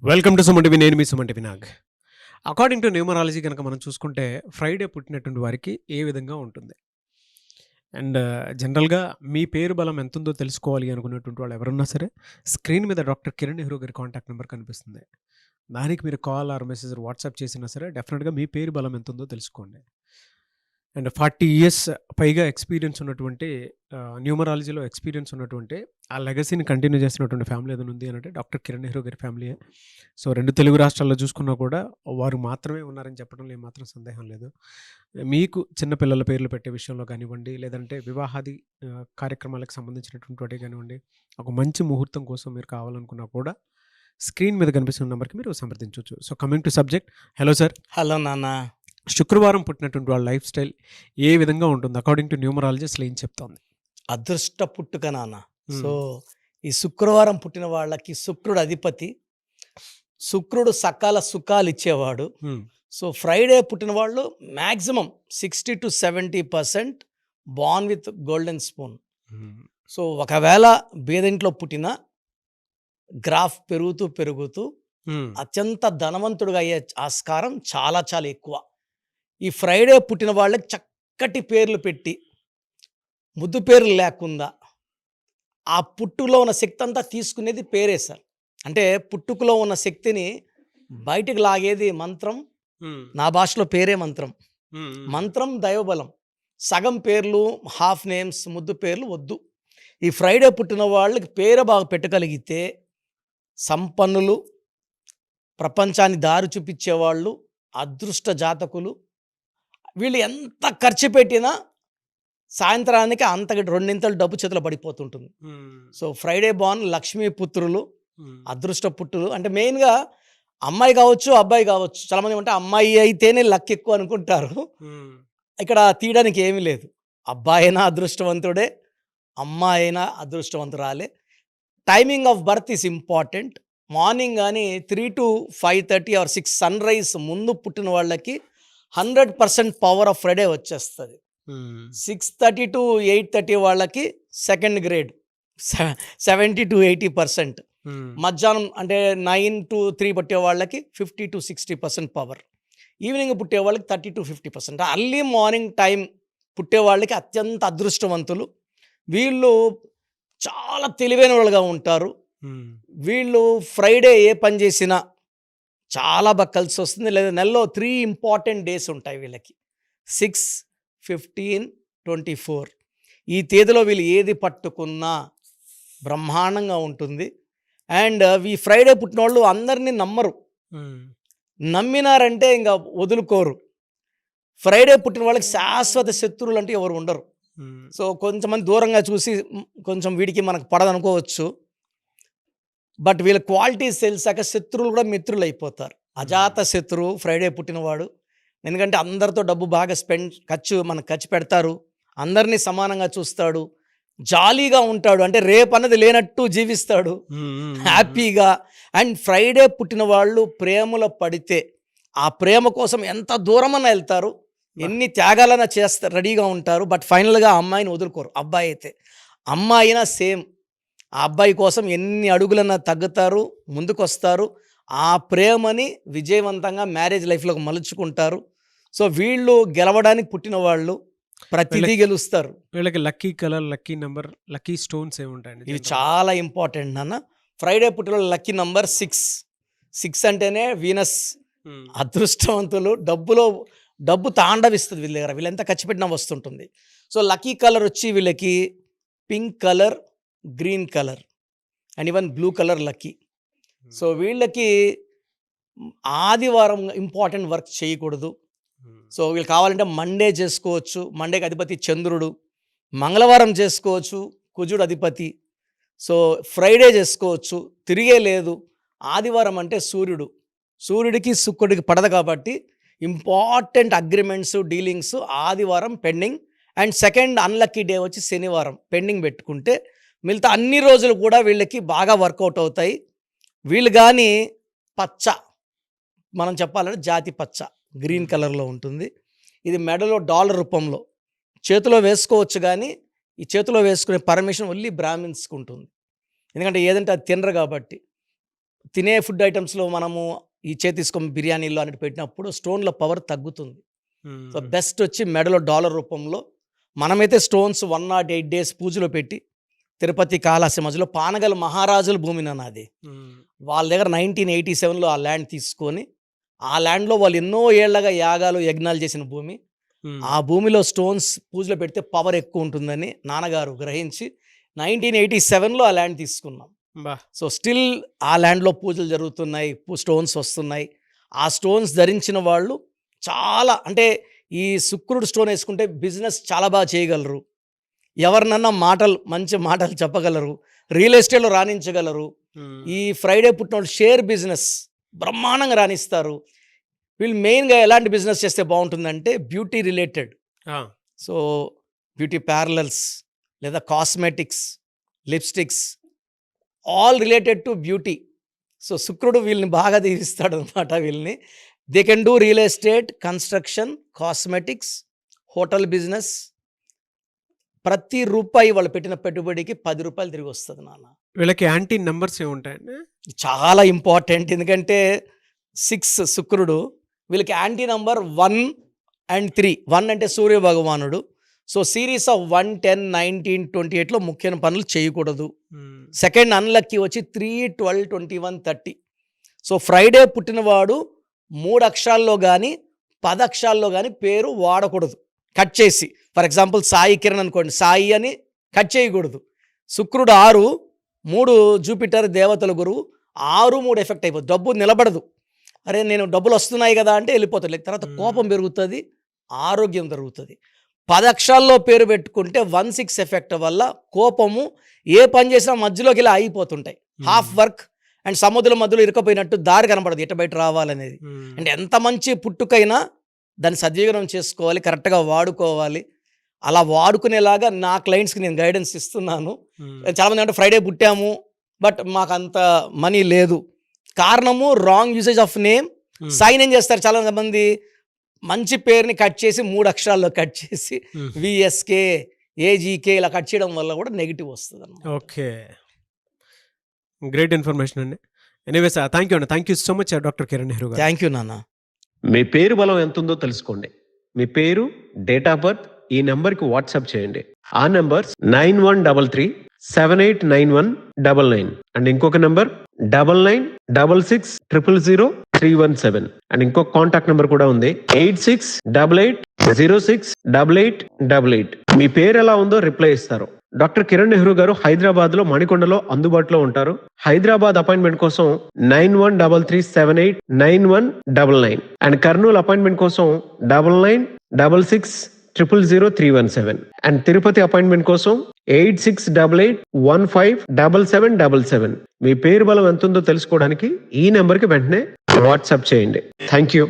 Welcome to Suman TV. నేను మీ Suman TV Nag. According to numerology కనుక మనం చూసుకుంటే ఫ్రైడే పుట్టినటువంటి వారికి ఏ విధంగా ఉంటుంది అండ్ జనరల్గా మీ పేరు బలం ఎంత ఉందో తెలుసుకోవాలి అనుకున్నటువంటి వాళ్ళు ఎవరన్నా సరే స్క్రీన్ మీద డాక్టర్ కిరణ్ నెహ్రూ గారి కాంటాక్ట్ నెంబర్ కనిపిస్తుంది. దానికి మీరు కాల్ ఆర్ మెసేజ్ వాట్సాప్ చేసినా సరే డెఫినెట్గా మీ పేరు బలం ఎంత ఉందో తెలుసుకోండి. అండ్ 40 ఇయర్స్ పైగా ఎక్స్పీరియన్స్ ఉన్నటువంటి న్యూమరాలజీలో ఎక్స్పీరియన్స్ ఉన్నటువంటి ఆ లెగసీని కంటిన్యూ చేస్తున్నటువంటి ఫ్యామిలీ ఏదైనా ఉంది అంటే డాక్టర్ కిరణ్ నెహ్రూ గారి ఫ్యామిలీయే. సో 2 తెలుగు రాష్ట్రాల్లో చూసుకున్నా కూడా వారు మాత్రమే ఉన్నారని చెప్పడంలో ఏమాత్రం సందేహం లేదు. మీకు చిన్నపిల్లల పేర్లు పెట్టే విషయంలో కానివ్వండి, లేదంటే వివాహాది కార్యక్రమాలకు సంబంధించినటువంటి వాటి కానివ్వండి, ఒక మంచి ముహూర్తం కోసం మీరు కావాలనుకున్నా కూడా స్క్రీన్ మీద కనిపిస్తున్న నెంబర్కి మీరు సంప్రదించవచ్చు. So coming to subject, hello sir. Hello నాన్న. శుక్రవారం పుట్టినటువంటి వాళ్ళ లైఫ్ స్టైల్ ఏ విధంగా ఉంటుంది అకార్డింగ్ టు న్యూమరాలజీ? అసలు ఏం చెప్తోంది? అదృష్ట పుట్టుక నాన్న. సో ఈ శుక్రవారం పుట్టిన వాళ్ళకి శుక్రుడు అధిపతి. శుక్రుడు సకాల సుఖాలు ఇచ్చేవాడు. సో ఫ్రైడే పుట్టిన వాళ్ళు maximum 60 to 70% born with golden spoon. So ఒకవేళ బేదింట్లో పుట్టిన గ్రాఫ్ పెరుగుతూ అత్యంత ధనవంతుడుగా అయ్యే ఆస్కారం చాలా చాలా ఎక్కువ. ఈ ఫ్రైడే పుట్టిన వాళ్ళకి చక్కటి పేర్లు పెట్టి ముద్దు పేర్లు లేకుండా ఆ పుట్టులో ఉన్న శక్తి అంతా తీసుకునేది పేరే సార్. అంటే పుట్టుకలో ఉన్న శక్తిని బయటికి లాగేది మంత్రం. నా భాషలో పేరే మంత్రం. మంత్రం దైవబలం. సగం పేర్లు, హాఫ్ నేమ్స్, ముద్దు పేర్లు వద్దు. ఈ ఫ్రైడే పుట్టిన వాళ్ళకి పేరు బాగా పెట్టగలిగితే సంపన్నులు, ప్రపంచాన్ని దారి చూపించేవాళ్ళు, అదృష్ట జాతకులు. వీళ్ళు ఎంత ఖర్చు పెట్టినా సాయంత్రానికి అంతకి 2 డబ్బు చేతులు పడిపోతుంటుంది. సో ఫ్రైడే బాన్ లక్ష్మీ పుత్రులు, అదృష్ట పుత్రులు. అంటే మెయిన్గా అమ్మాయి కావచ్చు, అబ్బాయి కావచ్చు. చాలామంది అంటే అమ్మాయి అయితేనే లక్ ఎక్కువ అనుకుంటారు. ఇక్కడ తీయడానికి ఏమీ లేదు. అబ్బాయి అయినా అదృష్టవంతుడే, అమ్మాయి అయినా అదృష్టవంతురాలే. Timing of birth is important. Morning కానీ 3 to 5:30 or 6 సన్ రైజ్ ముందు పుట్టిన వాళ్ళకి 100% పవర్ ఆఫ్ ఫ్రైడే వచ్చేస్తుంది. 6:30 to 8:30 వాళ్ళకి సెకండ్ గ్రేడ్ 70 to 80%. మధ్యాహ్నం అంటే 9 to 3 పుట్టే వాళ్ళకి 50 to 60% పవర్. ఈవినింగ్ పుట్టే వాళ్ళకి 30 to 50%. అర్లీ మార్నింగ్ టైం పుట్టే వాళ్ళకి అత్యంత అదృష్టవంతులు. వీళ్ళు చాలా తెలివైన వాళ్ళుగా ఉంటారు. వీళ్ళు ఫ్రైడే ఏ పని చేసినా చాలా బాగా కలిసి వస్తుంది. లేదా నెలలో 3 ఇంపార్టెంట్ డేస్ ఉంటాయి వీళ్ళకి. 6, 15, 24. ఈ తేదీలో వీళ్ళు ఏది పట్టుకున్నా బ్రహ్మాండంగా ఉంటుంది. అండ్ ఈ ఫ్రైడే పుట్టిన వాళ్ళు అందరినీ నమ్మరు. నమ్మినారంటే ఇంకా వదులుకోరు. ఫ్రైడే పుట్టిన వాళ్ళకి శాశ్వత శత్రువులు అంటే ఎవరు ఉండరు. సో కొంతమంది దూరంగా చూసి కొంచెం వీడికి మనకు పడదనుకోవచ్చు. బట్ వీళ్ళ క్వాలిటీస్ తెలిసాక శత్రువులు కూడా మిత్రులు అయిపోతారు. అజాత శత్రువు ఫ్రైడే పుట్టినవాడు. ఎందుకంటే అందరితో డబ్బు బాగా ఖర్చు పెడతారు. అందరినీ సమానంగా చూస్తాడు. జాలీగా ఉంటాడు. అంటే రేపు అన్నది లేనట్టు జీవిస్తాడు హ్యాపీగా. అండ్ ఫ్రైడే పుట్టిన వాళ్ళు ప్రేమలో పడితే ఆ ప్రేమ కోసం ఎంత దూరమన్నా వెళ్తారు, ఎన్ని త్యాగాలన్నా చేస్తారు, రెడీగా ఉంటారు. బట్ ఫైనల్గా అమ్మాయిని వదులుకోరు. అబ్బాయి అయితే అమ్మాయి అయినా సేమ్. ఆ అబ్బాయి కోసం ఎన్ని అడుగులన్నా తగ్గుతారు, ముందుకు వస్తారు. ఆ ప్రేమని విజయవంతంగా మ్యారేజ్ లైఫ్లోకి మలుచుకుంటారు. సో వీళ్ళు గెలవడానికి పుట్టిన వాళ్ళు ప్రతిదీ గెలుస్తారు. వీళ్ళకి lucky colour, lucky number, lucky stones ఏముంటాయండి? ఇవి చాలా ఇంపార్టెంట్ నాన్న. ఫ్రైడే పుట్టిన లక్కీ నంబర్ 6 అంటేనే వీనస్. అదృష్టవంతులు. డబ్బు తాండవిస్తుంది వీళ్ళ దగ్గర. వీళ్ళు ఎంత ఖర్చు పెట్టినా వస్తుంటుంది. సో లక్కీ కలర్ వచ్చి వీళ్ళకి pink colour, green colour and even blue colour lucky. So వీళ్ళకి ఆదివారం ఇంపార్టెంట్ వర్క్ చేయకూడదు. సో వీళ్ళు కావాలంటే మండే చేసుకోవచ్చు. మండేకి అధిపతి చంద్రుడు. మంగళవారం చేసుకోవచ్చు, కుజుడు అధిపతి. సో ఫ్రైడే చేసుకోవచ్చు, తిరిగే లేదు. ఆదివారం అంటే సూర్యుడికి శుక్రుడికి పడదు కాబట్టి ఇంపార్టెంట్ అగ్రిమెంట్స్, డీలింగ్స్ ఆదివారం pending. And second unlucky day వచ్చి శనివారం పెండింగ్ పెట్టుకుంటే మిగతా అన్ని రోజులు కూడా వీళ్ళకి బాగా వర్కౌట్ అవుతాయి. వీళ్ళు కానీ పచ్చ, మనం చెప్పాలంటే జాతి పచ్చ గ్రీన్ కలర్లో ఉంటుంది. ఇది మెడలో డాలర్ రూపంలో చేతిలో వేసుకోవచ్చు. కానీ ఈ చేతిలో వేసుకునే పర్మిషన్ ఓన్లీ బ్రాహ్మిన్స్కి ఉంటుంది. ఎందుకంటే ఏదంటే అది తినరు కాబట్టి. తినే ఫుడ్ ఐటమ్స్లో మనము ఈ చేతిస్కొమ్మ బిర్యానీలో అన్నట్టు పెట్టినప్పుడు స్టోన్ల పవర్ తగ్గుతుంది. సో బెస్ట్ వచ్చి మెడలో డాలర్ రూపంలో మనమైతే స్టోన్స్ 108 డేస్ పూజలో పెట్టి తిరుపతి కాళహస్తి మధ్యలో పానగల్ మహారాజుల భూమి నాది. వాళ్ళ దగ్గర 1987లో ఆ ల్యాండ్ తీసుకొని ఆ ల్యాండ్లో వాళ్ళు ఎన్నో ఏళ్లగా యాగాలు యజ్ఞాలు చేసిన భూమి. ఆ భూమిలో స్టోన్స్ పూజలో పెడితే పవర్ ఎక్కువ ఉంటుందని నాన్నగారు గ్రహించి 1987లో ఆ ల్యాండ్ తీసుకున్నాం. సో స్టిల్ ఆ ల్యాండ్లో పూజలు జరుగుతున్నాయి, స్టోన్స్ వస్తున్నాయి. ఆ స్టోన్స్ ధరించిన వాళ్ళు చాలా, అంటే ఈ శుక్రుడు స్టోన్ వేసుకుంటే బిజినెస్ చాలా బాగా చేయగలరు, ఎవరినన్నా మంచి మాటలు చెప్పగలరు, రియల్ ఎస్టేట్లో రాణించగలరు. ఈ ఫ్రైడే పుట్టినోళ్ళు షేర్ బిజినెస్ బ్రహ్మాండంగా రాణిస్తారు. వీళ్ళు మెయిన్గా ఎలాంటి బిజినెస్ చేస్తే బాగుంటుందంటే beauty related. So beauty parlours లేదా cosmetics, lipsticks, all related to beauty. So శుక్రుడు వీళ్ళని బాగా దీవిస్తాడు అనమాట. వీళ్ళని they can do real estate, construction, cosmetics, hotel business. ప్రతి రూపాయి వాళ్ళు పెట్టిన పెట్టుబడికి 10 రూపాయలు తిరిగి వస్తుంది నాన్న. వీళ్ళకి యాంటీ నెంబర్స్ ఏముంటాయండి? చాలా ఇంపార్టెంట్, ఎందుకంటే 6 శుక్రుడు. వీళ్ళకి యాంటీ నంబర్ 1 and 3. 1 అంటే సూర్య భగవానుడు. సో సిరీస్ ఆఫ్ 1, 10, 19, 28లో ముఖ్యమైన పనులు చేయకూడదు. సెకండ్ అన్లక్కీ వచ్చి 3, 12, 21, 30. సో ఫ్రైడే పుట్టినవాడు 3 అక్షరాల్లో కానీ 10 అక్షరాల్లో కానీ పేరు వాడకూడదు, కట్ చేసి. ఫర్ ఎగ్జాంపుల్ సాయి కిరణ్ అనుకోండి, సాయి అని కట్ చేయకూడదు. శుక్రుడు 6, 3 జూపిటర్ దేవతల గురువు, 6, 3 ఎఫెక్ట్ అయిపోతుంది. డబ్బు నిలబడదు. అరే నేను డబ్బులు వస్తున్నాయి కదా అంటే వెళ్ళిపోతుంది. తర్వాత కోపం పెరుగుతుంది, ఆరోగ్యం జరుగుతుంది. 10 అక్షరాల్లో పేరు పెట్టుకుంటే 1-6 ఎఫెక్ట్ వల్ల కోపము ఏ పని చేసినా మధ్యలోకి ఇలా అయిపోతుంటాయి. హాఫ్ వర్క్ అండ్ సముద్రం మధ్యలో ఇరుకపోయినట్టు దారి కనపడదు ఎట బయట రావాలనేది. అంటే ఎంత మంచి పుట్టుకైనా దాన్ని సద్వినియోగం చేసుకోవాలి, కరెక్ట్గా వాడుకోవాలి. అలా వాడుకునేలాగా నా క్లయింట్స్కి నేను గైడెన్స్ ఇస్తున్నాను. చాలామంది అంటే ఫ్రైడే పుట్టాము బట్ మాకు అంత మనీ లేదు. కారణము wrong usage of name. Sign ఏం చేస్తారు చాలా మంది, మంచి పేరుని కట్ చేసి 3 అక్షరాల్లో కట్ చేసి విఎస్కే, ఏజీకే ఇలా కట్ చేయడం వల్ల కూడా నెగిటివ్ వస్తుంది అన్నమాట. ఓకే, గ్రేట్ ఇన్ఫర్మేషన్ అండి. ఎనీవేస్ థ్యాంక్ యూ అండి. Thank you so much doctor Kiran Nehru గారు. థ్యాంక్ యూ నాన్న. మీ పేరు బలం ఎంత ఉందో తెలుసుకోండి. మీ పేరు, డేట్ ఆఫ్ బర్త్ ఈ నెంబర్కి వాట్సాప్ చేయండి. ఆ నెంబర్ 9133789199 అండ్ ఇంకొక నెంబర్ 9966000317 అండ్ ఇంకొక కాంటాక్ట్ నెంబర్ కూడా ఉంది 8688068888. మీ పేరు ఎలా ఉందో రిప్లై ఇస్తారు. డాక్టర్ కిరణ్ నెహ్రూ గారు హైదరాబాద్ లో మణికొండలో అందుబాటులో ఉంటారు. హైదరాబాద్ అపాయింట్మెంట్ కోసం 9133789199 అండ్ కర్నూలు అపాయింట్మెంట్ కోసం 9966000317 అండ్ తిరుపతి అపాయింట్మెంట్ కోసం 8688157777. మీ పేరు బలం ఎంత ఉందో తెలుసుకోవడానికి ఈ నెంబర్కి వెంటనే వాట్సాప్ చేయండి. Thank you.